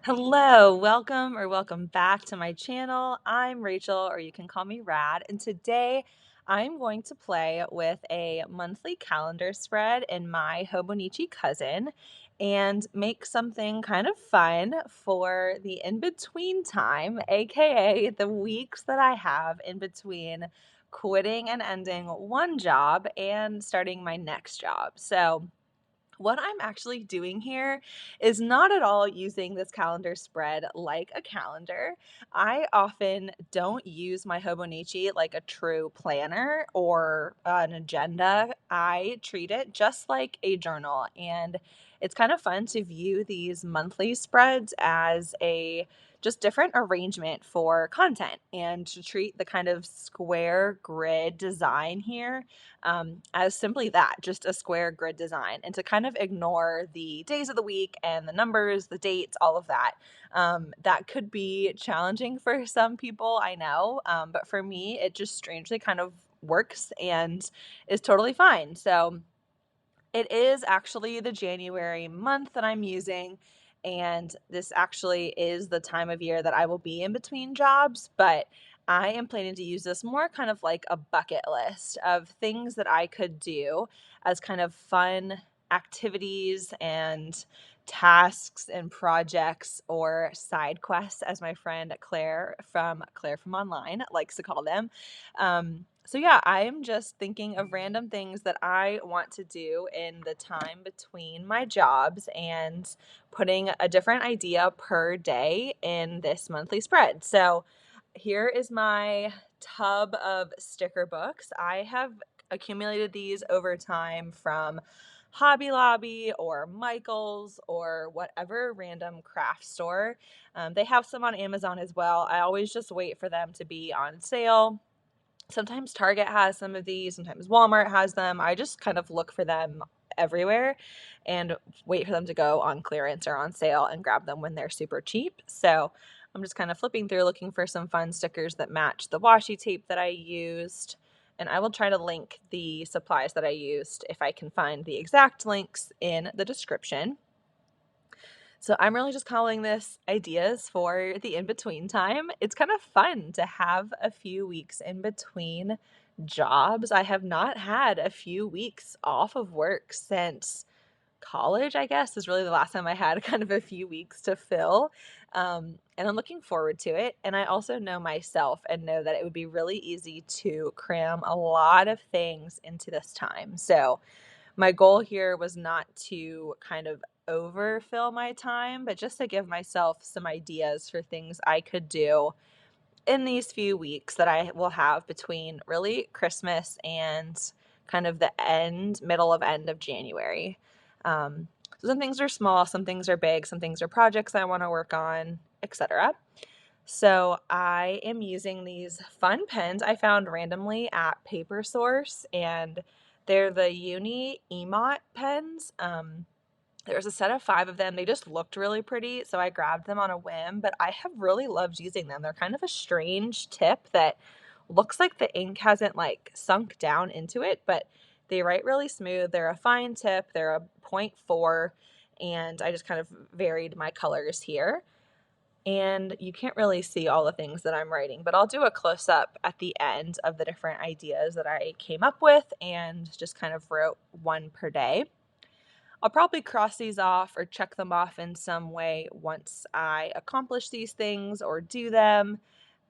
Hello, welcome back to my channel. I'm Rachel, or you can call me Rad, and today I'm going to play with a monthly calendar spread in my Hobonichi cousin and make something kind of fun for the in-between time, aka the weeks that I have in between quitting and ending one job and starting my next job. So what I'm actually doing here is not at all using this calendar spread like a calendar. I often don't use my Hobonichi like a true planner or an agenda. I treat it just like a journal, and it's kind of fun to view these monthly spreads as a just different arrangement for content and to treat the kind of square grid design here as simply that, just a square grid design, and to kind of ignore the days of the week and the numbers, the dates, all of that. That could be challenging for some people, I know, but for me, it just strangely kind of works and is totally fine. So, it is actually the January month that I'm using, and this actually is the time of year that I will be in between jobs, but I am planning to use this more kind of like a bucket list of things that I could do as kind of fun activities and tasks and projects or side quests, as my friend Claire from Online likes to call them. So yeah, I am just thinking of random things that I want to do in the time between my jobs and putting a different idea per day in this monthly spread. So here is my tub of sticker books. I have accumulated these over time from Hobby Lobby or Michael's or whatever random craft store. They have some on Amazon as well. I always just wait for them to be on sale. Sometimes Target has some of these, sometimes Walmart has them. I just kind of look for them everywhere and wait for them to go on clearance or on sale and grab them when they're super cheap. So I'm just kind of flipping through looking for some fun stickers that match the washi tape that I used. And I will try to link the supplies that I used if I can find the exact links in the description. So I'm really just calling this ideas for the in-between time. It's kind of fun to have a few weeks in between jobs. I have not had a few weeks off of work since college, I guess, is really the last time I had kind of a few weeks to fill. And I'm looking forward to it. And I also know myself and know that it would be really easy to cram a lot of things into this time. So my goal here was not to kind of overfill my time, but just to give myself some ideas for things I could do in these few weeks that I will have between really Christmas and kind of the middle of end of January. So some things are small, some things are big, some things are projects I want to work on, etc. So I am using these fun pens I found randomly at Paper Source, and they're the Uni Emot pens. There's a set of 5 of them. They just looked really pretty, so I grabbed them on a whim, but I have really loved using them. They're kind of a strange tip that looks like the ink hasn't like sunk down into it, but they write really smooth. They're a fine tip. They're a .4, and I just kind of varied my colors here. And you can't really see all the things that I'm writing, but I'll do a close up at the end of the different ideas that I came up with and just kind of wrote one per day. I'll probably cross these off or check them off in some way once I accomplish these things or do them.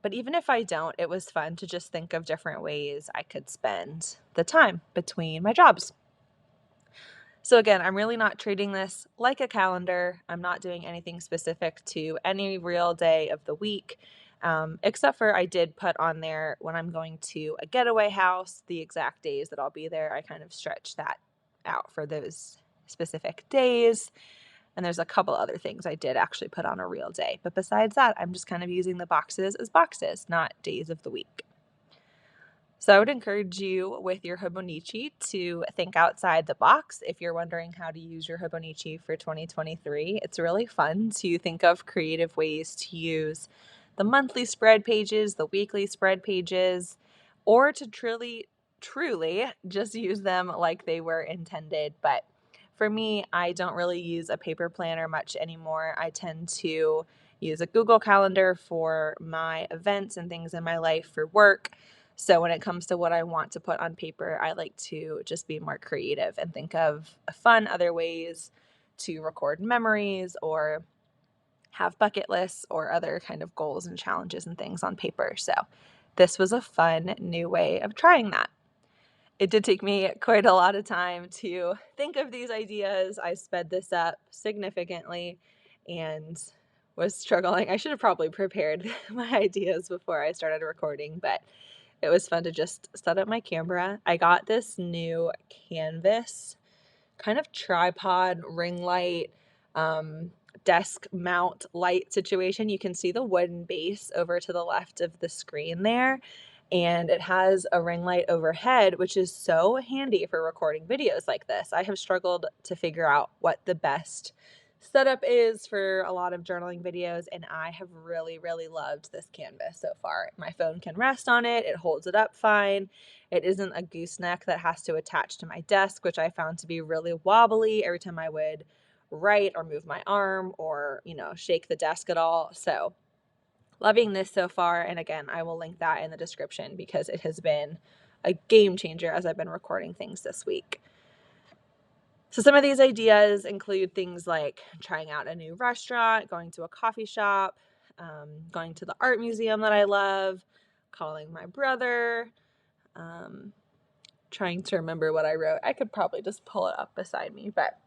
But even if I don't, it was fun to just think of different ways I could spend the time between my jobs. So again, I'm really not treating this like a calendar. I'm not doing anything specific to any real day of the week, except for I did put on there when I'm going to a getaway house, the exact days that I'll be there. I kind of stretch that out for those specific days. And there's a couple other things I did actually put on a real day. But besides that, I'm just kind of using the boxes as boxes, not days of the week. So I would encourage you with your Hobonichi to think outside the box. If you're wondering how to use your Hobonichi for 2023, it's really fun to think of creative ways to use the monthly spread pages, the weekly spread pages, or to truly just use them like they were intended. But for me, I don't really use a paper planner much anymore. I tend to use a Google Calendar for my events and things in my life for work. So when it comes to what I want to put on paper, I like to just be more creative and think of fun other ways to record memories or have bucket lists or other kind of goals and challenges and things on paper. So this was a fun new way of trying that. It did take me quite a lot of time to think of these ideas. I sped this up significantly and was struggling. I should have probably prepared my ideas before I started recording, but it was fun to just set up my camera. I got this new canvas kind of tripod ring light, desk mount light situation. You can see the wooden base over to the left of the screen there. And it has a ring light overhead, which is so handy for recording videos like this. I have struggled to figure out what the best setup is for a lot of journaling videos, and I have really, really loved this canvas so far. My phone can rest on it. It holds it up fine. It isn't a gooseneck that has to attach to my desk, which I found to be really wobbly every time I would write or move my arm or, shake the desk at all. So loving this so far. And again, I will link that in the description because it has been a game changer as I've been recording things this week. So some of these ideas include things like trying out a new restaurant, going to a coffee shop, going to the art museum that I love, calling my brother, trying to remember what I wrote. I could probably just pull it up beside me, but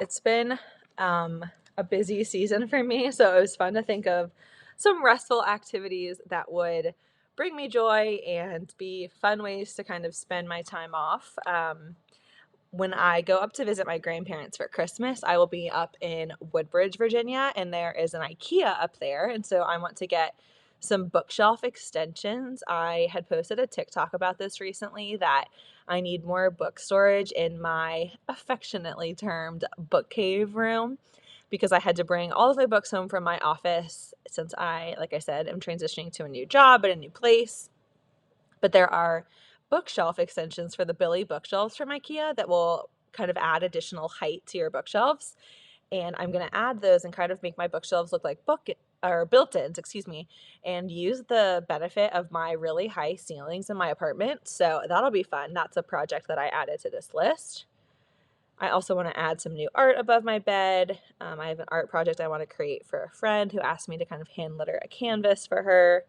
it's been a busy season for me, so it was fun to think of some restful activities that would bring me joy and be fun ways to kind of spend my time off. When I go up to visit my grandparents for Christmas, I will be up in Woodbridge, Virginia, and there is an IKEA up there, and so I want to get some bookshelf extensions. I had posted a TikTok about this recently that I need more book storage in my affectionately termed book cave room because I had to bring all of my books home from my office since I, like I said, am transitioning to a new job at a new place. But there are bookshelf extensions for the Billy bookshelves from IKEA that will kind of add additional height to your bookshelves. And I'm going to add those and kind of make my bookshelves look like built-ins, and use the benefit of my really high ceilings in my apartment. So that'll be fun. That's a project that I added to this list. I also want to add some new art above my bed. I have an art project I want to create for a friend who asked me to kind of hand litter a canvas for her.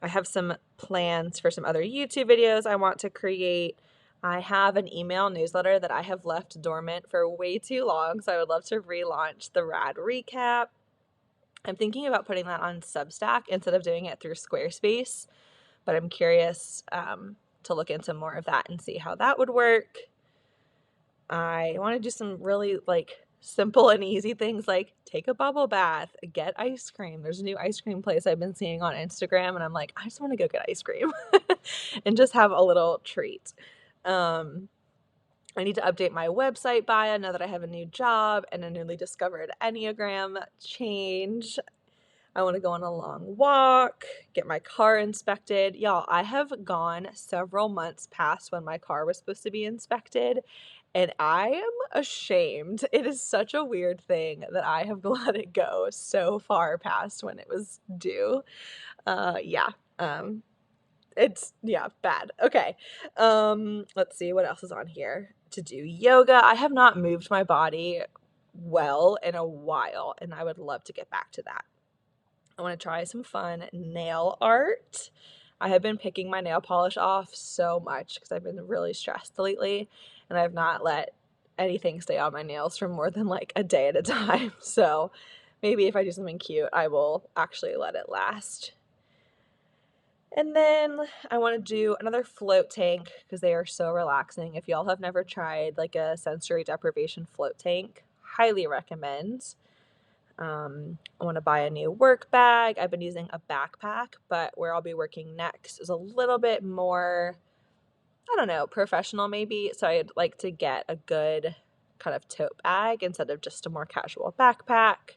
I have some plans for some other YouTube videos I want to create. I have an email newsletter that I have left dormant for way too long, so I would love to relaunch the Rad Recap. I'm thinking about putting that on Substack instead of doing it through Squarespace, but I'm curious to look into more of that and see how that would work. I want to do some really simple and easy things like take a bubble bath, get ice cream. There's a new ice cream place I've been seeing on Instagram, and I'm like, I just want to go get ice cream and just have a little treat. I need to update my website bio now that I have a new job and a newly discovered Enneagram change. I want to go on a long walk, get my car inspected. Y'all, I have gone several months past when my car was supposed to be inspected, and I am ashamed. It is such a weird thing that I have let it go so far past when it was due. It's bad. Okay. Let's see what else is on here. To do yoga. I have not moved my body well in a while, and I would love to get back to that. I want to try some fun nail art. I have been picking my nail polish off so much because I've been really stressed lately, and I have not let anything stay on my nails for more than a day at a time. So maybe if I do something cute, I will actually let it last. And then I want to do another float tank because they are so relaxing. If y'all have never tried a sensory deprivation float tank, highly recommend. I want to buy a new work bag. I've been using a backpack, but where I'll be working next is a little bit more, I don't know, professional maybe. So I'd like to get a good kind of tote bag instead of just a more casual backpack.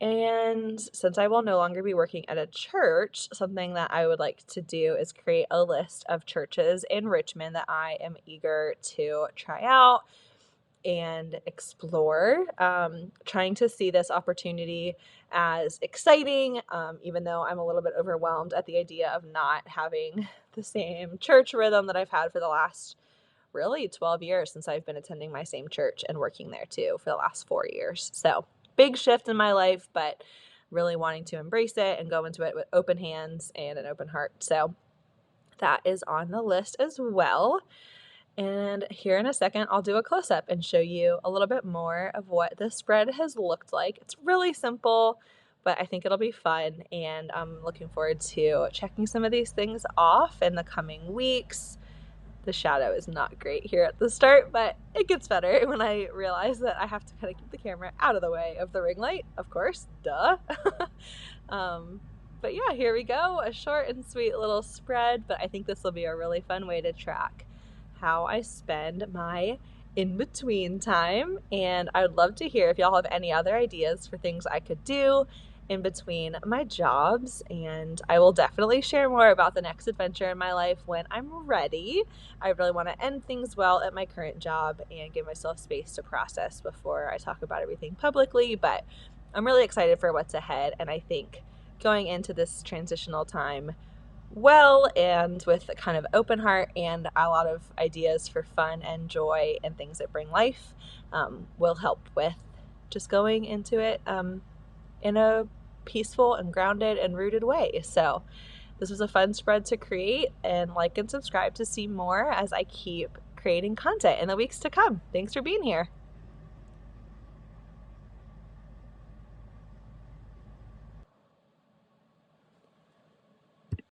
And since I will no longer be working at a church, something that I would like to do is create a list of churches in Richmond that I am eager to try out and explore. Trying to see this opportunity as exciting, even though I'm a little bit overwhelmed at the idea of not having the same church rhythm that I've had for the last really 12 years since I've been attending my same church and working there too for the last 4 years. So big shift in my life, but really wanting to embrace it and go into it with open hands and an open heart. So that is on the list as well. And here in a second, I'll do a close-up and show you a little bit more of what this spread has looked like. It's really simple, but I think it'll be fun, and I'm looking forward to checking some of these things off in the coming weeks. The shadow is not great here at the start, but it gets better when I realize that I have to kind of keep the camera out of the way of the ring light, of course, duh. But yeah, here we go, a short and sweet little spread, but I think this will be a really fun way to track how I spend my in-between time. And I would love to hear if y'all have any other ideas for things I could do in between my jobs, and I will definitely share more about the next adventure in my life when I'm ready. I really want to end things well at my current job and give myself space to process before I talk about everything publicly, but I'm really excited for what's ahead, and I think going into this transitional time well and with a kind of open heart and a lot of ideas for fun and joy and things that bring life will help with just going into it in a peaceful and grounded and rooted way. So this was a fun spread to create, and like and subscribe to see more as I keep creating content in the weeks to come. Thanks for being here.